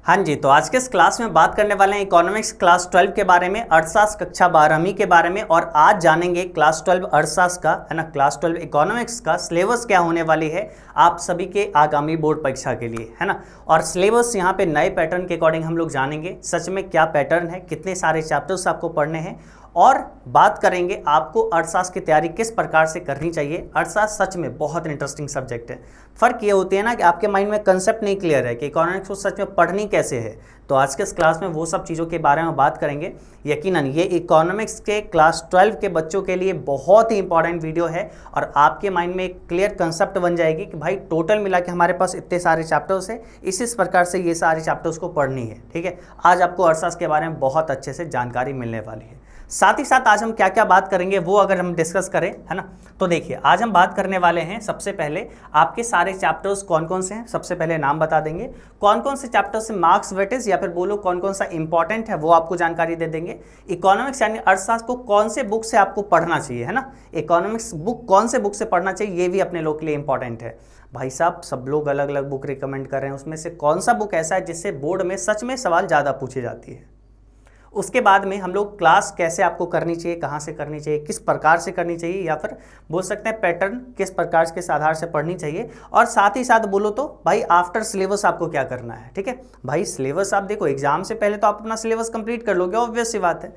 हाँ जी, तो आज के इस क्लास में बात करने वाले हैं इकोनॉमिक्स क्लास 12 के बारे में, अर्थशास्त्र कक्षा 12वीं के बारे में। और आज जानेंगे क्लास 12 अर्थशास्त्र का, है ना, क्लास 12 इकोनॉमिक्स का सिलेबस क्या होने वाली है आप सभी के आगामी बोर्ड परीक्षा के लिए, है ना। और सिलेबस यहाँ पे नए पैटर्न के अकॉर्डिंग हम लोग जानेंगे सच में क्या पैटर्न है, कितने सारे चैप्टर्स आपको पढ़ने हैं, और बात करेंगे आपको अर्थशास्त्र की तैयारी किस प्रकार से करनी चाहिए। अर्थशास्त्र सच में बहुत इंटरेस्टिंग सब्जेक्ट है। फ़र्क ये होती है ना कि आपके माइंड में कंसेप्ट नहीं क्लियर है कि इकोनॉमिक्स को सच में पढ़नी कैसे है। तो आज के इस क्लास में वो सब चीज़ों के बारे में बात करेंगे। यकीनन ये इकोनॉमिक्स के क्लास 12 के बच्चों के लिए बहुत ही इंपॉर्टेंट वीडियो है और आपके माइंड में एक क्लियर कंसेप्ट बन जाएगी कि भाई टोटल मिला के हमारे पास इतने सारे चैप्टर्स हैं, इस प्रकार से ये सारे चैप्टर्स को पढ़नी है। ठीक है, आज आपको अर्थशास्त्र के बारे में बहुत अच्छे से जानकारी मिलने वाली है। साथ ही साथ आज हम क्या क्या बात करेंगे वो अगर हम डिस्कस करें, है ना, तो देखिए आज हम बात करने वाले हैं सबसे पहले आपके सारे चैप्टर्स कौन कौन से हैं। सबसे पहले नाम बता देंगे, कौन कौन से चैप्टर से मार्क्स वेटेज या फिर बोलो कौन कौन सा इंपॉर्टेंट है वो आपको जानकारी दे देंगे। इकोनॉमिक्स यानी अर्थशास्त्र को कौन से बुक से आपको पढ़ना चाहिए, है ना, इकोनॉमिक्स बुक कौन से बुक से पढ़ना चाहिए ये भी अपने लोग के लिए इंपॉर्टेंट है। भाई साहब सब लोग अलग अलग बुक रिकमेंड कर रहे हैं, उसमें से कौन सा बुक ऐसा है जिससे बोर्ड में सच में सवाल ज़्यादा पूछी जाती है। उसके बाद में हम लोग क्लास कैसे आपको करनी चाहिए, कहाँ से करनी चाहिए, किस प्रकार से करनी चाहिए, या फिर बोल सकते हैं पैटर्न किस प्रकार के आधार से पढ़नी चाहिए। और साथ ही साथ बोलो तो भाई आफ्टर सिलेबस आपको क्या करना है। ठीक है भाई, सिलेबस आप देखो, एग्जाम से पहले तो आप अपना सिलेबस कंप्लीट कर लोगे, ऑब्वियस सी बात है।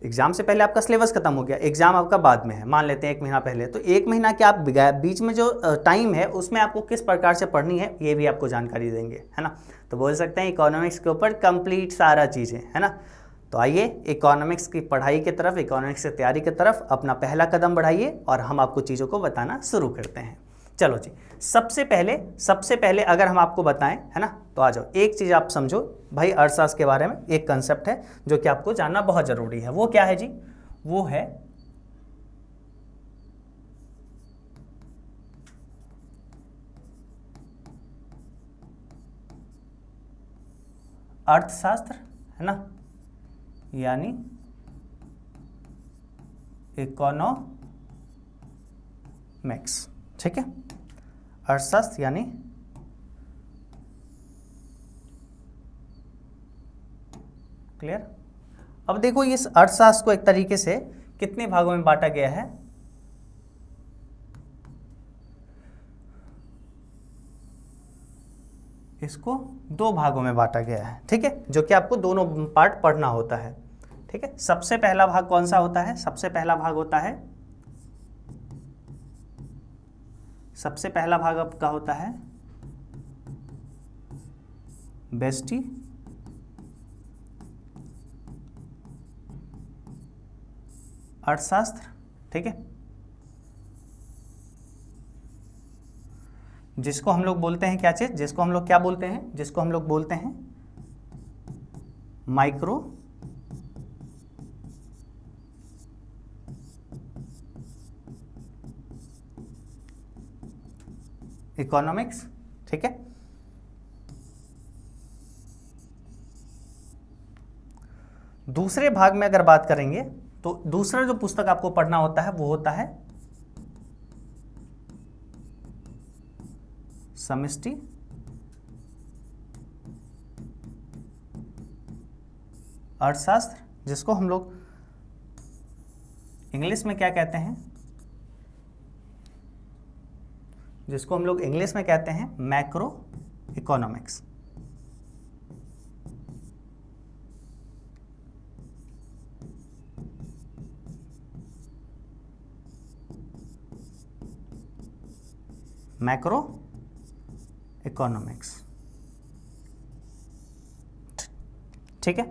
एग्जाम से पहले आपका सिलेबस खत्म हो गया, एग्जाम आपका बाद में है, मान लेते हैं 1 महीना पहले, तो 1 महीना के आप बीच में जो टाइम है उसमें आपको किस प्रकार से पढ़नी है ये भी आपको जानकारी देंगे, है ना। तो बोल सकते हैं इकोनॉमिक्स के ऊपर कंप्लीट सारा चीज़ें, है ना। तो आइए इकोनॉमिक्स की पढ़ाई की तरफ, इकोनॉमिक्स की तैयारी की तरफ अपना पहला कदम बढ़ाइए और हम आपको चीज़ों को बताना शुरू करते हैं। चलो जी, सबसे पहले अगर हम आपको बताएं, है ना, तो आ जाओ एक चीज़ आप समझो भाई, अर्थशास्त्र के बारे में एक कंसेप्ट है जो कि आपको जानना बहुत ज़रूरी है। वो क्या है जी? वो है अर्थशास्त्र, है ना, यानी इकोनॉमिक्स। ठीक है, अर्थशास्त्र यानी क्लियर। अब देखो इस अर्थशास्त्र को एक तरीके से कितने भागों में बांटा गया है। इसको 2 भागों में बांटा गया है। ठीक है, जो कि आपको दोनों पार्ट पढ़ना होता है। ठीक है, सबसे पहला भाग कौन सा होता है? सबसे पहला भाग आपका होता है बेस्टी अर्थशास्त्र। ठीक है, जिसको हम लोग बोलते हैं क्या चीज, जिसको हम लोग क्या बोलते हैं, जिसको हम लोग बोलते हैं माइक्रो इकोनॉमिक्स। ठीक है, दूसरे भाग में अगर बात करेंगे तो दूसरा जो पुस्तक आपको पढ़ना होता है वो होता है समष्टि अर्थशास्त्र, जिसको हम लोग इंग्लिश में क्या कहते हैं, जिसको हम लोग इंग्लिश में कहते हैं मैक्रो इकोनॉमिक्स। Macro economics. ठीक है,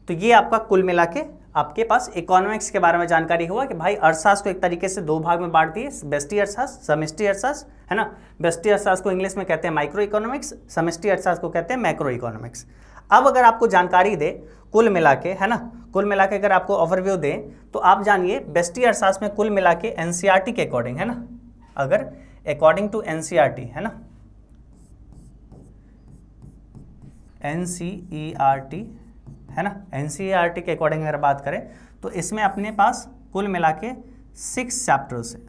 तो ये आपका कुल मिला के आपके पास इकोनॉमिक्स के बारे में जानकारी हुआ कि भाई अर्थशास्त्र को एक तरीके से 2 भाग में बांट दिए, बेस्टी अर्थशास्त्र, समष्टि अर्थशास्त्र, है ना। बेस्टी अर्थशास्त्र को इंग्लिश में कहते हैं माइक्रो इकोनॉमिक्स, समष्टि अर्थशास्त्र को कहते हैं मैक्रो इकोनॉमिक्स। अब अगर आपको जानकारी दे कुल मिला के, है ना, कुल मिला के अगर आपको ओवरव्यू दे तो आप जानिए बेस्टी अर्थशास्त्र में कुल मिला के एनसीईआरटी के अकॉर्डिंग, है ना, अगर अकॉर्डिंग टू एनसीईआरटी, है ना, एनसीईआरटी, है ना, एनसीईआरटी के अकॉर्डिंग अगर बात करें तो इसमें अपने पास कुल मिला के 6 चैप्टर्स हैं।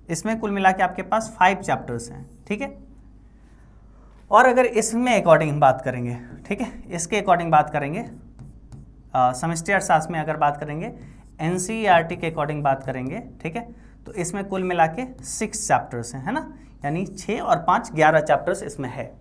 इसमें कुल मिला के आपके पास 5 चैप्टर्स हैं। ठीक है, और अगर इसमें अकॉर्डिंग बात करेंगे, ठीक है, इसके अकॉर्डिंग बात करेंगे, समष्टि अर्थशास्त्र में अगर बात करेंगे, एनसीईआरटी के अकॉर्डिंग बात करेंगे, ठीक है, तो इसमें कुल मिला के 6 चैप्टर्स हैं, है ना, यानी 6 और 5 11 चैप्टर्स इसमें है।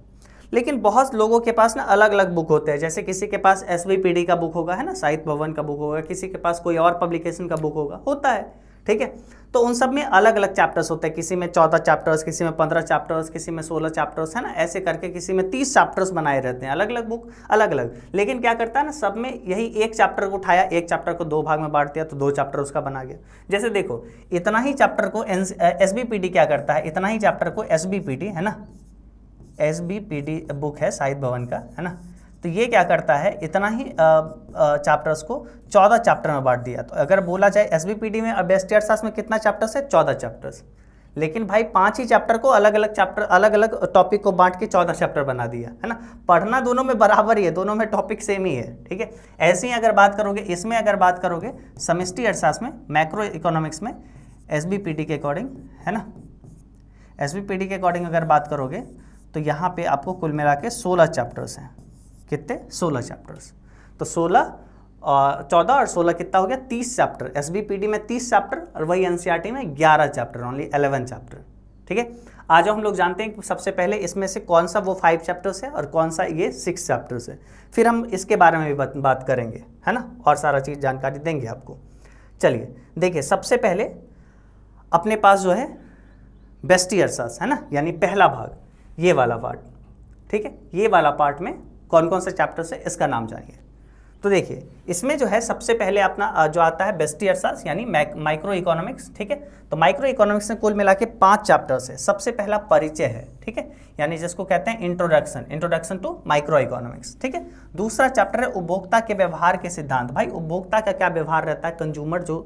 लेकिन बहुत लोगों के पास ना अलग अलग बुक होते हैं, जैसे किसी के पास एसबीपीडी का बुक होगा, है ना, साहित्य भवन का बुक होगा, किसी के पास कोई और पब्लिकेशन का बुक होता है, ठीक है, तो उन सब में अलग अलग चैप्टर्स होते हैं, किसी में 14 चैप्टर्स, किसी में 15 चैप्टर्स, किसी में 16 चैप्टर्स, है ना, ऐसे करके किसी में 30 चैप्टर्स बनाए रहते हैं, अलग अलग बुक अलग अलग। लेकिन क्या करता है ना, सब में यही एक चैप्टर को उठाया, एक चैप्टर को 2 भाग में बांट दिया, तो 2 चैप्टर उसका बना गया। जैसे देखो, इतना ही चैप्टर को एसबीपीडी क्या करता है, इतना ही चैप्टर को एसबीपीडी, है ना, एसबीपीडी बुक है साहित्य भवन का, है ना, तो ये क्या करता है, इतना ही चैप्टर्स को 14 चैप्टर में बांट दिया। तो अगर बोला जाए एसबीपीडी में व्यष्टि अर्थशास्त्र में कितना चैप्टर्स है, 14 चैप्टर्स, लेकिन भाई 5 ही चैप्टर को अलग अलग चैप्टर, अलग अलग टॉपिक को बांट के 14 चैप्टर बना दिया, है ना। पढ़ना दोनों में बराबर ही है, दोनों में टॉपिक सेम ही है, ठीक है। ऐसे ही अगर बात करोगे, इसमें अगर बात करोगे समष्टि अर्थशास्त्र में, मैक्रो इकोनॉमिक्स में, एसबीपीडी के अकॉर्डिंग, है ना, एसबीपीडी के अकॉर्डिंग अगर बात करोगे तो यहाँ पे आपको कुल मिला के 16 चैप्टर्स हैं। कितने? 16 चैप्टर्स। तो 16 और 14 और 16 कितना हो गया? 30 चैप्टर। एसबीपीडी में 30 चैप्टर और वही एनसीईआरटी में 11 चैप्टर, ओनली 11 चैप्टर, ठीक है। आज हम लोग जानते हैं कि सबसे पहले इसमें से कौन सा वो 5 चैप्टर्स है और कौन सा ये 6 चैप्टर्स है, फिर हम इसके बारे में भी बात करेंगे, है ना, और सारा चीज़ जानकारी देंगे आपको। चलिए देखिए, सबसे पहले अपने पास जो है व्यष्टि अर्थशास्त्र, है ना, यानी पहला भाग, ये वाला पार्ट, ठीक है। ये वाला पार्ट में कौन कौन से चैप्टर्स है इसका नाम जानिए। तो देखिए, इसमें जो है सबसे पहले अपना जो आता है व्यष्टि अर्थशास्त्र यानी माइक्रो इकोनॉमिक्स, ठीक है। तो माइक्रो इकोनॉमिक्स में कुल मिला के 5 चैप्टर्स है। सबसे पहला परिचय है, ठीक है, यानी जिसको कहते हैं इंट्रोडक्शन टू माइक्रो इकोनॉमिक्स, ठीक है। दूसरा चैप्टर है उपभोक्ता के व्यवहार के सिद्धांत। भाई उपभोक्ता का क्या व्यवहार रहता है, कंज्यूमर जो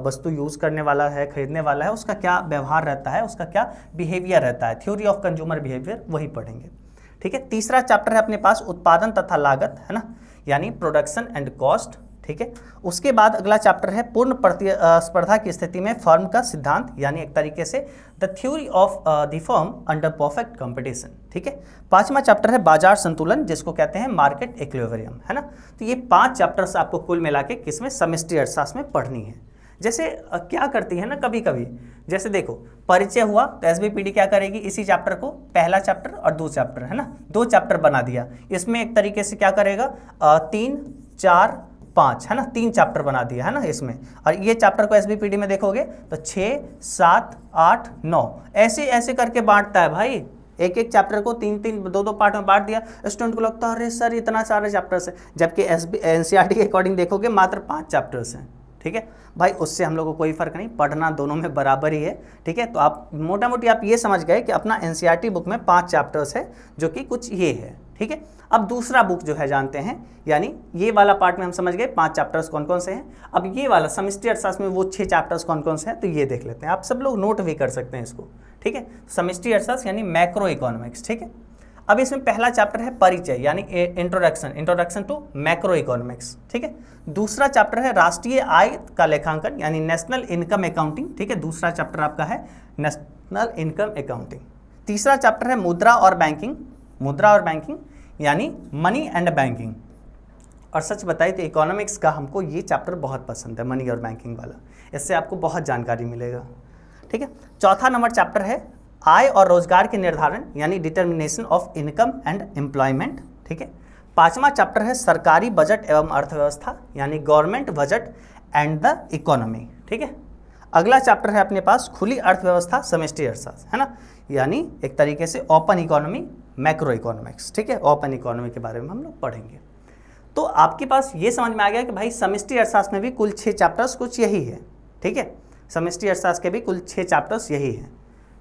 वस्तु यूज करने वाला है, खरीदने वाला है, उसका क्या व्यवहार रहता है, उसका क्या बिहेवियर रहता है, थ्योरी ऑफ कंज्यूमर बिहेवियर, वही पढ़ेंगे, ठीक है। तीसरा चैप्टर है अपने पास उत्पादन तथा लागत, है ना, यानी प्रोडक्शन एंड कॉस्ट, ठीक है। उसके बाद अगला चैप्टर है पूर्ण प्रतिस्पर्धा की स्थिति में फर्म का सिद्धांत, यानी एक तरीके से the theory of the firm under perfect competition, ठीक है। 5वां चैप्टर है बाजार संतुलन, जिसको कहते हैं मार्केट इक्विलिब्रियम, है ना। तो ये 5 चैप्टर्स आपको कुल मिला के किसमें, समष्टि अर्थशास्त्र में पढ़नी है। जैसे क्या करती है ना, कभी कभी जैसे देखो परिचय हुआ तो एसबीपीडी क्या करेगी, इसी चैप्टर को पहला चैप्टर और 2 चैप्टर, है ना, 2 चैप्टर बना दिया। इसमें एक तरीके से क्या करेगा, 3, 4, 5, है ना, 3 चैप्टर बना दिया, है ना इसमें। और ये चैप्टर को एसबीपीडी में देखोगे तो 6, 7, 8, 9 ऐसे ऐसे करके बांटता है भाई। एक एक चैप्टर को 3-3, 2-2 पार्ट में बांट दिया। स्टूडेंट को लगता है अरे सर इतना सारे चैप्टर्स है, जबकि एनसीईआरटी के अकॉर्डिंग देखोगे मात्र 5 चैप्टर्स हैं, ठीक है भाई। उससे हम लोग को कोई फर्क नहीं, पढ़ना दोनों में बराबर ही है, ठीक है। तो आप मोटा मोटी आप ये समझ गए कि अपना एनसीईआरटी बुक में 5 चैप्टर्स है, जो कि कुछ ये है, ठीक है। अब दूसरा बुक जो है जानते हैं, यानी ये वाला पार्ट में हम समझ गए 5 चैप्टर्स कौन कौन से हैं। अब ये वाला समष्टि अर्थशास्त्र में वो 6 चैप्टर्स कौन कौन से हैं, तो ये देख लेते हैं। आप सब लोग नोट भी कर सकते हैं इसको, ठीक है। समष्टि अर्थशास्त्र यानी मैक्रो इकोनॉमिक्स, ठीक है। अब इसमें पहला चैप्टर है परिचय यानी इंट्रोडक्शन टू मैक्रो इकोनॉमिक्स, ठीक है। दूसरा चैप्टर है राष्ट्रीय आय का लेखांकन यानी नेशनल इनकम अकाउंटिंग, ठीक है। दूसरा चैप्टर आपका है नेशनल इनकम अकाउंटिंग। तीसरा चैप्टर है मुद्रा और बैंकिंग यानी मनी एंड बैंकिंग। और सच बताइए तो इकोनॉमिक्स का हमको ये चैप्टर बहुत पसंद है, मनी और बैंकिंग वाला, इससे आपको बहुत जानकारी मिलेगा, ठीक है। चौथा नंबर चैप्टर है आय और रोजगार के निर्धारण यानी determination of income and employment, ठीक है। 5वां चैप्टर है सरकारी बजट एवं अर्थव्यवस्था यानी government budget and the economy, ठीक है। अगला चैप्टर है अपने पास खुली अर्थव्यवस्था समष्टि अर्थशास्त्र, है ना, यानी एक तरीके से ओपन इकोनॉमी मैक्रो इकोनॉमिक्स, ठीक है। ओपन इकोनॉमी के बारे में हम लोग पढ़ेंगे। तो आपके पास ये समझ में आ गया कि भाई समष्टि अर्थशास्त्र में भी कुल 6 चैप्टर्स कुछ यही है, ठीक है। समष्टि अर्थशास्त्र के भी कुल 6 चैप्टर्स यही है,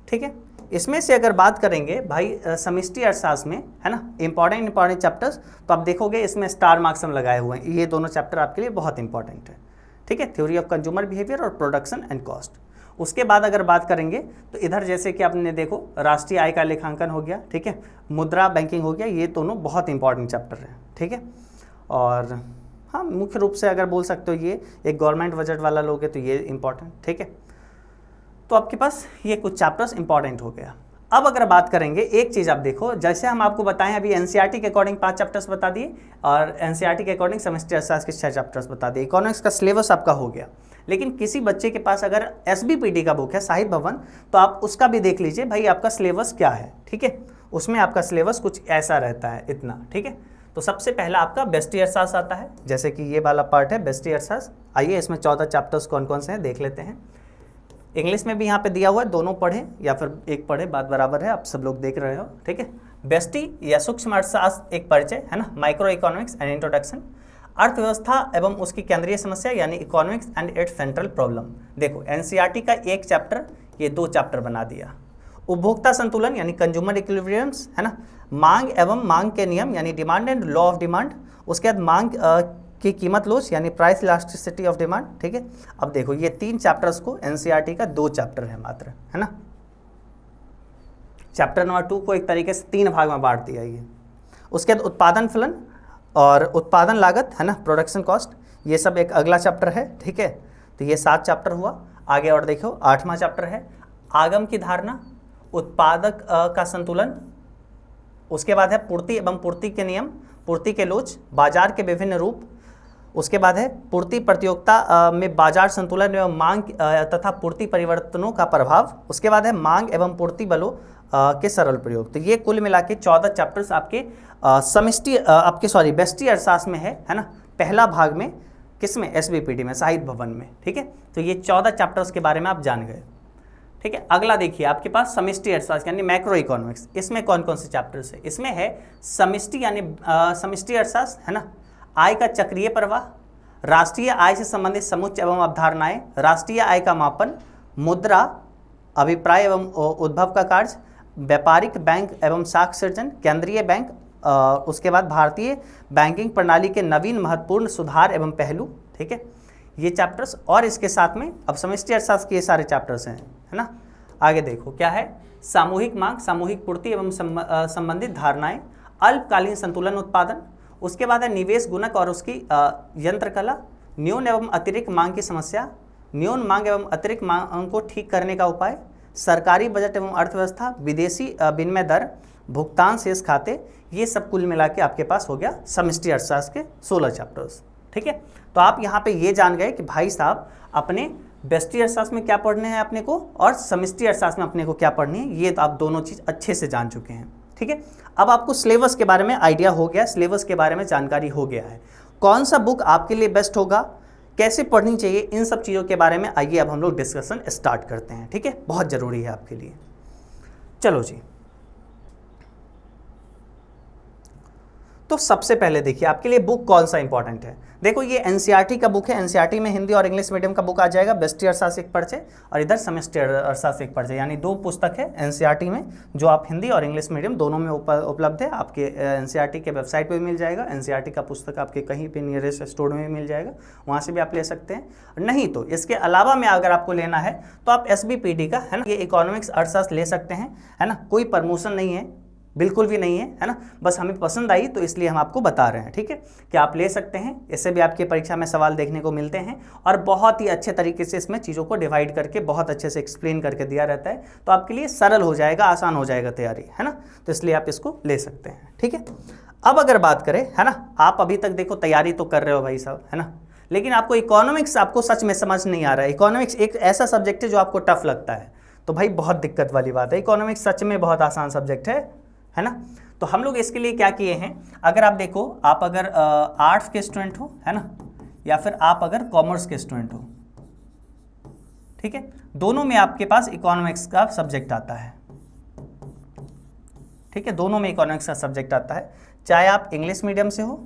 ठीक है। इसमें से अगर बात करेंगे भाई समष्टि अर्थशास्त्र में, है ना, इंपॉर्टेंट चैप्टर्स, तो आप देखोगे इसमें स्टार मार्क्स हम लगाए हुए हैं। ये दोनों चैप्टर आपके लिए बहुत इंपॉर्टेंट है, ठीक है, थ्योरी ऑफ कंज्यूमर बिहेवियर और प्रोडक्शन एंड कॉस्ट। उसके बाद अगर बात करेंगे तो इधर जैसे कि आपने देखो राष्ट्रीय आय का लेखांकन हो गया, ठीक है, मुद्रा बैंकिंग हो गया, ये दोनों बहुत इंपॉर्टेंट चैप्टर है, ठीक है। और हाँ, मुख्य रूप से अगर बोल सकते हो ये एक गवर्नमेंट बजट वाला लोगे तो ये इंपॉर्टेंट, ठीक है। तो आपके पास ये कुछ चैप्टर्स इंपॉर्टेंट हो गया। अब अगर बात करेंगे, एक चीज़ आप देखो, जैसे हम आपको बताएं अभी एनसीईआरटी के अकॉर्डिंग 5 चैप्टर्स बता दिए और एनसीईआरटी के अकॉर्डिंग सेमेस्टर अर्थशास्त्र के 6 चैप्टर्स बता दिए, इकोनॉमिक्स का सिलेबस आपका हो गया। लेकिन किसी बच्चे के पास अगर एसबीपीटी का बुक है साहित्य भवन, तो आप उसका भी देख लीजिए भाई आपका सिलेबस क्या है, ठीक है। उसमें आपका सिलेबस कुछ ऐसा रहता है इतना, ठीक है। तो सबसे पहला आपका व्यष्टि अर्थशास्त्र आता है, जैसे कि ये वाला पार्ट है व्यष्टि अर्थशास्त्र। आइए इसमें 14 चैप्टर्स कौन कौन से हैं देख लेते हैं। इंग्लिश में भी यहाँ पे दिया हुआ है, दोनों पढ़ें या फिर एक पढ़े, बात बराबर है, आप सब लोग देख रहे हो, ठीक है। व्यष्टि या सूक्ष्म अर्थशास्त्र एक परिचय है ना, माइक्रो इकोनॉमिक्स एंड इंट्रोडक्शन। अर्थव्यवस्था एवं उसकी केंद्रीय समस्या यानी economics and it's central problem. देखो एनसीईआरटी का एक चैप्टर, ये 2 चैप्टर बना दिया। उपभोक्ता संतुलन यानी कंज्यूमर इक्विलिब्रियम्स है ना, मांग एवं मांग के नियम यानी demand and law of demand. उसके बाद मांग की कीमत लोच यानी प्राइस इलास्टिसिटी ऑफ डिमांड, ठीक है। अब देखो ये 3 चैप्टर्स को एनसीईआरटी का 2 चैप्टर है मात्र, है ना। चैप्टर नंबर 2 को एक तरीके से 3 भाग में बांट दिया ये। उसके बाद उत्पादन फलन और उत्पादन लागत है ना, प्रोडक्शन कॉस्ट, ये सब एक अगला चैप्टर है, ठीक है। तो ये 7 चैप्टर हुआ। आगे और देखो 8वां चैप्टर है आगम की धारणा, उत्पादक का संतुलन। उसके बाद है पूर्ति एवं पूर्ति के नियम, पूर्ति के लोच, बाजार के विभिन्न रूप। उसके बाद है पूर्ति प्रतियोगिता में बाजार संतुलन एवं मांग तथा पूर्ति परिवर्तनों का प्रभाव। उसके बाद है मांग एवं पूर्ति बलों के सरल प्रयोग। तो ये कुल मिला के 14 चैप्टर्स आपके व्यष्टि अर्थशास्त्र में है ना, पहला भाग में, किसमें, एसबीपीटी में, साहित्य भवन में, ठीक है। तो ये 14 चैप्टर्स के बारे में आप जान गए, ठीक है। अगला देखिए आपके पास समष्टि अर्थशास्त्र यानी मैक्रो इकोनॉमिक्स। इसमें कौन कौन से चैप्टर्स है? इसमें है समष्टि यानी समष्टि अर्थशास्त्र है ना, आय का चक्रीय प्रवाह, राष्ट्रीय आय से संबंधित समुच्चय एवं अवधारणाएं, राष्ट्रीय आय का मापन, मुद्रा, अभिप्राय एवं उद्भव का कार्य, व्यापारिक बैंक एवं साख सृजन, केंद्रीय बैंक, उसके बाद भारतीय बैंकिंग प्रणाली के नवीन महत्वपूर्ण सुधार एवं पहलू, ठीक है। ये चैप्टर्स और इसके साथ में अब समष्टि अर्थशास्त्र के ये सारे चैप्टर्स हैं, है ना। आगे देखो क्या है, सामूहिक मांग, सामूहिक पूर्ति एवं संबंधित धारणाएं, अल्पकालीन संतुलन उत्पादन। उसके बाद है निवेश गुणक और उसकी यंत्रकला, न्यून एवं अतिरिक्त मांग की समस्या, न्यून मांग एवं अतिरिक्त मांग को ठीक करने का उपाय, सरकारी बजट एवं अर्थव्यवस्था, विदेशी विनिमय दर, भुगतान शेष खाते। ये सब कुल मिला के आपके पास हो गया समष्टि अर्थशास्त्र के 16 चैप्टर्स, ठीक है। तो आप यहाँ पे ये जान गए कि भाई साहब अपने व्यष्टि अर्थशास्त्र में क्या पढ़ने हैं अपने को और समष्टि अर्थशास्त्र में अपने को क्या पढ़नी है, ये तो आप दोनों चीज़ अच्छे से जान चुके हैं, ठीक है। अब आपको सिलेबस के बारे में आइडिया हो गया, सिलेबस के बारे में जानकारी हो गया है, कौन सा बुक आपके लिए बेस्ट होगा, कैसे पढ़नी चाहिए, इन सब चीज़ों के बारे में आइए अब हम लोग डिस्कशन स्टार्ट करते हैं, ठीक है। बहुत ज़रूरी है आपके लिए। चलो जी, तो सबसे पहले देखिए आपके लिए बुक कौन सा इंपॉर्टेंट है। देखो ये एनसीईआरटी का बुक है, एनसीईआरटी में हिंदी और इंग्लिश मीडियम का बुक आ जाएगा, व्यष्टि अर्थशास्त्र एक परिचय और इधर समष्टि अर्थशास्त्र एक परिचय, यानी 2 पुस्तक है एनसीईआरटी में जो आप हिंदी और इंग्लिश मीडियम दोनों में उपलब्ध है। आपके एनसीईआरटी के वेबसाइट पे भी मिल जाएगा, एनसीईआरटी का पुस्तक आपके कहीं पे नियरेस्ट स्टोर में भी मिल जाएगा, वहाँ से भी आप ले सकते हैं। नहीं तो इसके अलावा में अगर आपको लेना है तो आप एसबीपीटी का है ना, ये इकोनॉमिक्स अर्थशास्त्र ले सकते हैं, है ना। कोई प्रमोशन नहीं है, बिल्कुल भी नहीं है ना, बस हमें पसंद आई तो इसलिए हम आपको बता रहे हैं, ठीक है, कि आप ले सकते हैं। इससे भी आपकी परीक्षा में सवाल देखने को मिलते हैं और बहुत ही अच्छे तरीके से इसमें चीज़ों को डिवाइड करके बहुत अच्छे से एक्सप्लेन करके दिया रहता है, तो आपके लिए सरल हो जाएगा, आसान हो जाएगा तैयारी, है ना। तो इसलिए आप इसको ले सकते हैं, ठीक है। अब अगर बात करें, है ना, आप अभी तक देखो तैयारी तो कर रहे हो भाई साहब, है ना, लेकिन आपको इकोनॉमिक्स आपको सच में समझ नहीं आ रहा है। इकोनॉमिक्स एक ऐसा सब्जेक्ट है जो आपको टफ लगता है, तो भाई बहुत दिक्कत वाली बात है। इकोनॉमिक्स सच में बहुत आसान सब्जेक्ट है ना। तो हम लोग इसके लिए क्या किए हैं, अगर आप देखो, आप अगर आर्ट्स के स्टूडेंट हो, है ना, या फिर आप अगर कॉमर्स के स्टूडेंट हो, ठीक है, दोनों में आपके पास इकोनॉमिक्स का सब्जेक्ट आता है, ठीक है, दोनों में इकोनॉमिक्स का सब्जेक्ट आता है, चाहे आप इंग्लिश मीडियम से हो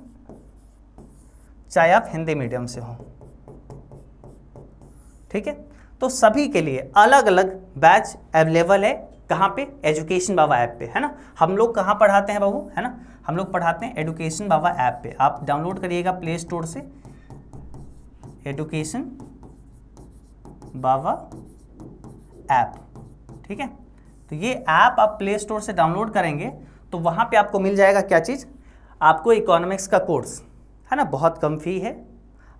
चाहे आप हिंदी मीडियम से हो, ठीक है। तो सभी के लिए अलग अलग बैच अवेलेबल है, कहाँ पे, एजुकेशन बाबा ऐप पे, है ना। हम लोग कहाँ पढ़ाते हैं बाबू, है ना, हम लोग पढ़ाते हैं एजुकेशन बाबा ऐप पे। आप डाउनलोड करिएगा प्ले स्टोर से एजुकेशन बाबा ऐप, ठीक है। तो ये ऐप आप प्ले स्टोर से डाउनलोड करेंगे तो वहाँ पे आपको मिल जाएगा क्या चीज़, आपको इकोनॉमिक्स का कोर्स, है ना, बहुत कम फी है,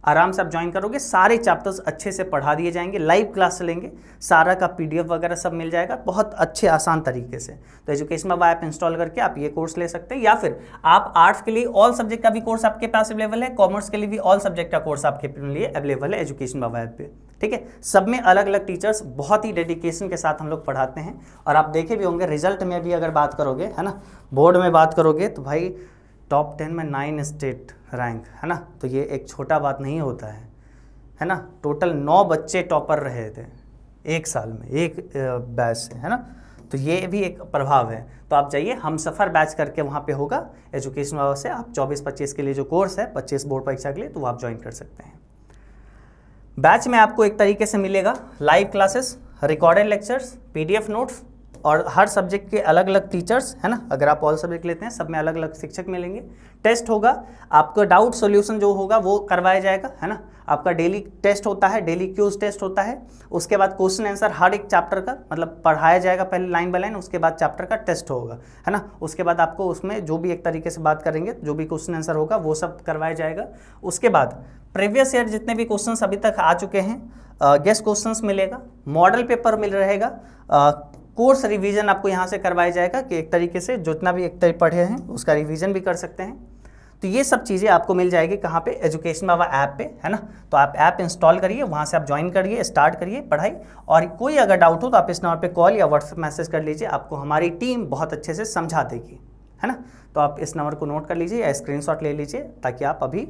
आराम से आप ज्वाइन करोगे, सारे चैप्टर्स अच्छे से पढ़ा दिए जाएंगे, लाइव क्लास चलेंगे, सारा का पीडीएफ वगैरह सब मिल जाएगा बहुत अच्छे आसान तरीके से। तो एजुकेशन बाबा ऐप इंस्टॉल करके आप ये कोर्स ले सकते हैं, या फिर आप आर्ट्स के लिए ऑल सब्जेक्ट का भी कोर्स आपके पास अवेलेबल है, कॉमर्स के लिए भी ऑल सब्जेक्ट का कोर्स आपके लिए अवेलेबल है एजुकेशन बाबा ऐप पे। ठीक है, सब में अलग अलग टीचर्स बहुत ही डेडिकेशन के साथ हम लोग पढ़ाते हैं। और आप देखे भी होंगे रिजल्ट में भी अगर बात करोगे, है ना, बोर्ड में बात करोगे तो भाई टॉप 10 में 9 स्टेट रैंक, है ना, तो ये एक छोटा बात नहीं होता है ना। टोटल 9 बच्चे टॉपर रहे थे एक साल में, एक बैच से, है ना, तो ये भी एक प्रभाव है। तो आप जाइए, हम सफ़र बैच करके वहाँ पे होगा एजुकेशन बाबा से, आप 24-25 के लिए जो कोर्स है 25 बोर्ड परीक्षा के लिए, तो वो आप ज्वाइन कर सकते हैं। बैच में आपको एक तरीके से मिलेगा live classes, recorded lectures, PDF notes, और हर सब्जेक्ट के अलग अलग टीचर्स, है ना, अगर आप ऑल सब्जेक्ट लेते हैं सब में अलग अलग शिक्षक मिलेंगे। टेस्ट होगा, आपको डाउट सॉल्यूशन जो होगा वो करवाया जाएगा, है ना, आपका डेली टेस्ट होता है, डेली क्यूज टेस्ट होता है। उसके बाद क्वेश्चन आंसर हर एक चैप्टर का मतलब पढ़ाया जाएगा, पहले लाइन बाय लाइन, उसके बाद चैप्टर का टेस्ट होगा, है ना। उसके बाद आपको उसमें जो भी एक तरीके से बात करेंगे, जो भी क्वेश्चन आंसर होगा वो सब करवाया जाएगा। उसके बाद प्रीवियस ईयर जितने भी क्वेश्चन अभी तक आ चुके हैं, गेस्ट क्वेश्चन मिलेगा, मॉडल पेपर मिल रहेगा, कोर्स रिवीजन आपको यहाँ से करवाया जाएगा कि एक तरीके से जितना भी एक तरीके पढ़े हैं उसका रिवीजन भी कर सकते हैं। तो ये सब चीज़ें आपको मिल जाएगी कहाँ पे, एजुकेशन बाबा ऐप पे, है ना। तो आप ऐप इंस्टॉल करिए, वहाँ से आप ज्वाइन करिए, स्टार्ट करिए पढ़ाई। और कोई अगर डाउट हो तो आप इस नंबर पे कॉल या व्हाट्सएप मैसेज कर लीजिए, आपको हमारी टीम बहुत अच्छे से समझा देगी, है ना। तो आप इस नंबर को नोट कर लीजिए या स्क्रीनशॉट ले लीजिए, ताकि आप अभी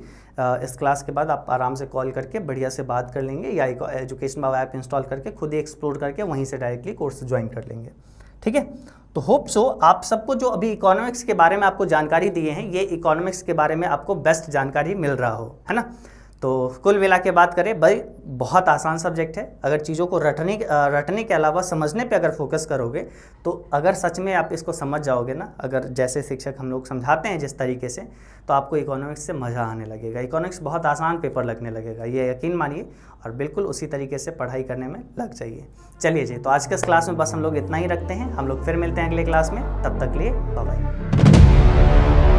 इस क्लास के बाद आप आराम से कॉल करके बढ़िया से बात कर लेंगे, या एजुकेशन बाबा ऐप इंस्टॉल करके खुद ही एक्सप्लोर करके वहीं से डायरेक्टली कोर्स ज्वाइन कर लेंगे। ठीक है, तो होप सो आप सबको जो अभी इकोनॉमिक्स के बारे में आपको जानकारी दिए हैं, ये इकोनॉमिक्स के बारे में आपको बेस्ट जानकारी मिल रहा हो, है ना। तो कुल मिला के बात करें भाई, बहुत आसान सब्जेक्ट है। अगर चीज़ों को रटने के अलावा समझने पे अगर फोकस करोगे, तो अगर सच में आप इसको समझ जाओगे ना, अगर जैसे शिक्षक हम लोग समझाते हैं जिस तरीके से, तो आपको इकोनॉमिक्स से मज़ा आने लगेगा। इकोनॉमिक्स बहुत आसान पेपर लगने लगेगा, ये यकीन मानिए, और बिल्कुल उसी तरीके से पढ़ाई करने में लग जाइए। चलिए जी, तो आज के इस क्लास में बस हम लोग इतना ही रखते हैं। हम लोग फिर मिलते हैं अगले क्लास में, तब तक के लिए बाय बाय।